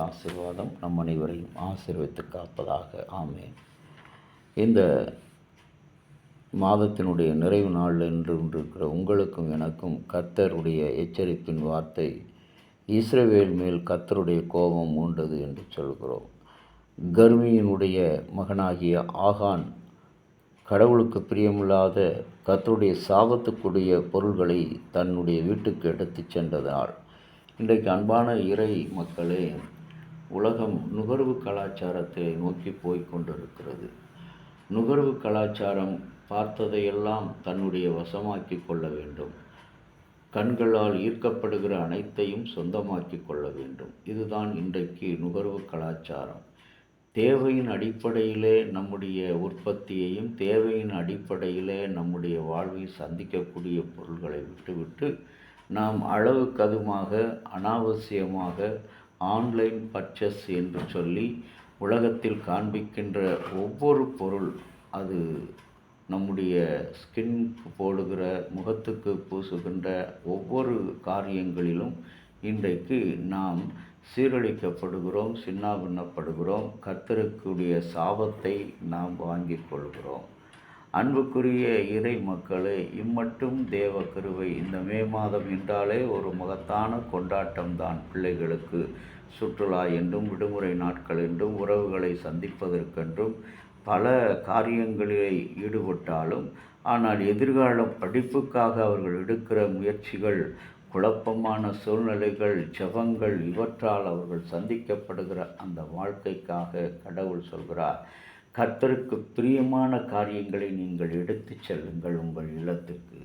ஆசீர்வாதம் நம் அனைவரையும் ஆசீர்வதித்து காப்பதாக. ஆமென். இந்த மாதத்தினுடைய நிறைவு நாள் என்று இருக்கிற உங்களுக்கும் எனக்கும் கர்த்தருடைய எச்சரிப்பின் வார்த்தை, இஸ்ரவேல் மேல் கர்த்தருடைய கோபம் மூண்டது என்று சொல்கிறோம். கர்மியினுடைய மகனாகிய ஆகான் கடவுளுக்கு பிரியமில்லாத கர்த்தருடைய சாபத்துக்குரிய பொருள்களை தன்னுடைய வீட்டுக்கு எடுத்துச் சென்றதால் இன்றைக்கு அன்பான இறை மக்களே, உலகம் நுகர்வு கலாச்சாரத்தை நோக்கி போய்கொண்டிருக்கிறது. நுகர்வு கலாச்சாரம் பார்த்ததையெல்லாம் தன்னுடைய வசமாக்கி கொள்ள வேண்டும். கண்களால் ஈர்க்கப்படுகிற அனைத்தையும் சொந்தமாக்கி கொள்ள வேண்டும். இதுதான் இன்றைக்கு நுகர்வு கலாச்சாரம். தேவையின் அடிப்படையிலே நம்முடைய உற்பத்தியையும் தேவையின் அடிப்படையிலே நம்முடைய வாழ்வில் சந்திக்கக்கூடிய பொருள்களை விட்டுவிட்டு நாம் அளவுக்கு அதிகமாக அனாவசியமாக ஆன்லைன் பர்ச்சேஸ் என்று சொல்லி உலகத்தில் காண்பிக்கின்ற ஒவ்வொரு பொருள், அது நம்முடைய ஸ்கின் போடுகிற, முகத்துக்கு பூசுகின்ற ஒவ்வொரு காரியங்களிலும் இன்றைக்கு நாம் சீரழிக்கப்படுகிறோம், சின்னாபின்னப்படுகிறோம். கர்த்தருக்குரிய சாபத்தை நாம் வாங்கிக் கொள்கிறோம். அன்புக்குரிய இறை மக்களே, இம்மட்டும் தேவ கிருபை. இந்த மே மாதம் என்றாலே ஒரு மகத்தான கொண்டாட்டம்தான். பிள்ளைகளுக்கு சுற்றுலா என்றும் விடுமுறை நாட்கள் என்றும் உறவுகளை சந்திப்பதற்கென்றும் பல காரியங்களில் ஈடுபட்டாலும், ஆனால் எதிர்கால படிப்புக்காக அவர்கள் எடுக்கிற முயற்சிகள், குழப்பமான சூழ்நிலைகள், ஜெபங்கள், இவற்றால் அவர்கள் சந்திக்கப்படுகிற அந்த வாழ்க்கைக்காக கடவுள் சொல்கிறார், கர்த்தருக்கு பிரியமான காரியங்களை நீங்கள் எடுத்து செல்லுங்கள் உங்கள் இல்லத்திற்கு.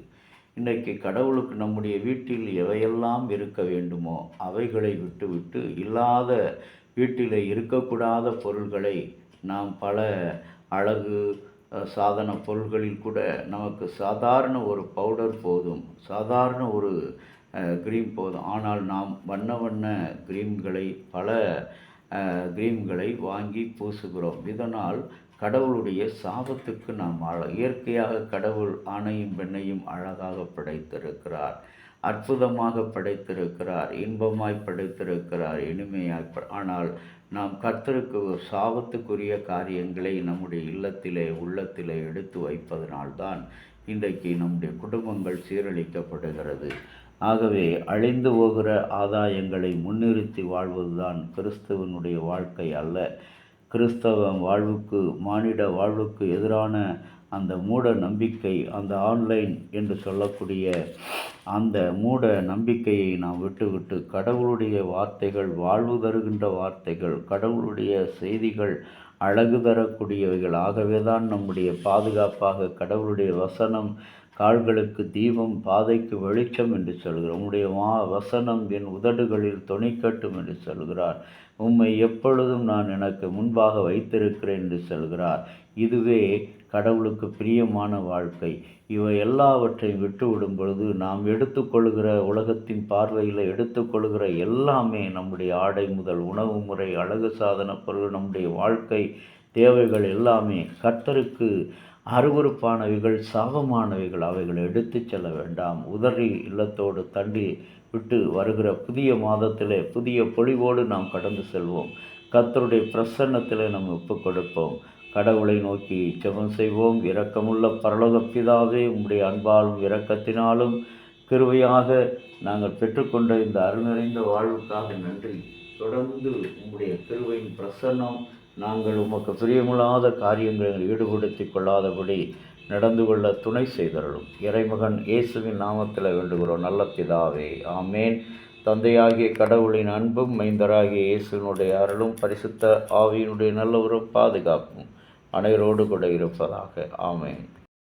இன்றைக்கு கடவுளுக்கு நம்முடைய வீட்டில் எவையெல்லாம் இருக்க வேண்டுமோ அவைகளை விட்டுவிட்டு, இல்லாத வீட்டில் இருக்கக்கூடாத பொருள்களை நாம் பல அழகு சாதன பொருள்களில் கூட நமக்கு சாதாரண ஒரு பவுடர் போதும், சாதாரண ஒரு க்ரீம் போதும். ஆனால் நாம் வண்ண வண்ண பல க்ரீம்களை வாங்கி பூசுகிறோம். இதனால் கடவுளுடைய சாபத்துக்கு நாம் இயற்கையாக கடவுள் ஆணையும் பெண்ணையும் அழகாக படைத்திருக்கிறார், அற்புதமாக படைத்திருக்கிறார், இன்பமாய் படைத்திருக்கிறார், இனிமையாய். ஆனால் நாம் கர்த்தருக்கு சாபத்துக்குரிய காரியங்களை நம்முடைய இல்லத்திலே உள்ளத்திலே எடுத்து வைப்பதனால்தான் இன்றைக்கு நம்முடைய குடும்பங்கள் சீரழிக்கப்படுகிறது. ஆகவே அழிந்து போகிற ஆதாயங்களை முன்னிறுத்தி வாழ்வதுதான் கிறிஸ்தவனுடைய வாழ்க்கை அல்ல. கிறிஸ்தவ வாழ்வுக்கு, மானிட வாழ்வுக்கு எதிரான அந்த மூட நம்பிக்கை, அந்த ஆன்லைன் என்று சொல்லக்கூடிய அந்த மூட நம்பிக்கையை நாம் விட்டுவிட்டு கடவுளுடைய வார்த்தைகள், வாழ்வு தருகின்ற வார்த்தைகள், கடவுளுடைய செய்திகள் அழகு தரக்கூடியவைகள். ஆகவே தான் நம்முடைய பாதுகாப்பாக கடவுளுடைய வசனம் கால்களுக்கு தீபம், பாதைக்கு வெளிச்சம் என்று சொல்கிறார். உம்முடைய வசனம் என் உதடுகளில் தொனிக்கட்டும் என்று சொல்கிறார். உம்மை எப்பொழுதும் நான் எனக்கு முன்பாக வைத்திருக்கிறேன் என்று சொல்கிறார். இதுவே கடவுளுக்கு பிரியமான வாழ்க்கை. இவை எல்லாவற்றையும் விட்டுவிடும் பொழுது நாம் எடுத்துக்கொள்கிற, உலகத்தின் பார்வையில் எடுத்துக்கொள்கிற எல்லாமே, நம்முடைய ஆடை முதல் உணவு முறை, அழகு சாதன பொருள், நம்முடைய வாழ்க்கை தேவைகள் எல்லாமே கர்த்தருக்கு அருவருப்பானவைகள், சாபமானவைகள். அவைகளை எடுத்து செல்ல வேண்டாம். உதறி இல்லத்தோடு தண்டி விட்டு வருகிற புதிய மாதத்திலே புதிய பொலிவோடு நாம் கடந்து செல்வோம். கர்த்தருடைய பிரசன்னத்திலே நாம் ஒப்புக் கொடுப்போம். கடவுளை நோக்கி ஜெபம் செய்வோம். இரக்கமுள்ள பரலோக பிதாவே, உம்முடைய அன்பாலும் இரக்கத்தினாலும் கிருபையாக நாங்கள் பெற்றுக்கொண்ட இந்த அருள் நிறைந்த வாழ்வுக்காக நன்றி. தொடர்ந்து உம்முடைய கிருபையின் பிரசன்னம் நாங்கள் உமக்கு பிரியமில்லாத காரியங்களில் ஈடுபடுத்தி கொள்ளாதபடி நடந்து கொள்ள துணை செய்தருளும். இறைமகன் இயேசுவின் நாமத்தில் வேண்டுகிறோம் நல்ல பிதாவே, ஆமேன். தந்தையாகிய கடவுளின் அன்பும் மைந்தராகிய இயேசுவினுடைய அருளும் பரிசுத்த ஆவியினுடைய நல்ல ஒரு பாதுகாப்பும் அனைவரோடு கூட இருப்பதாக. ஆமேன்.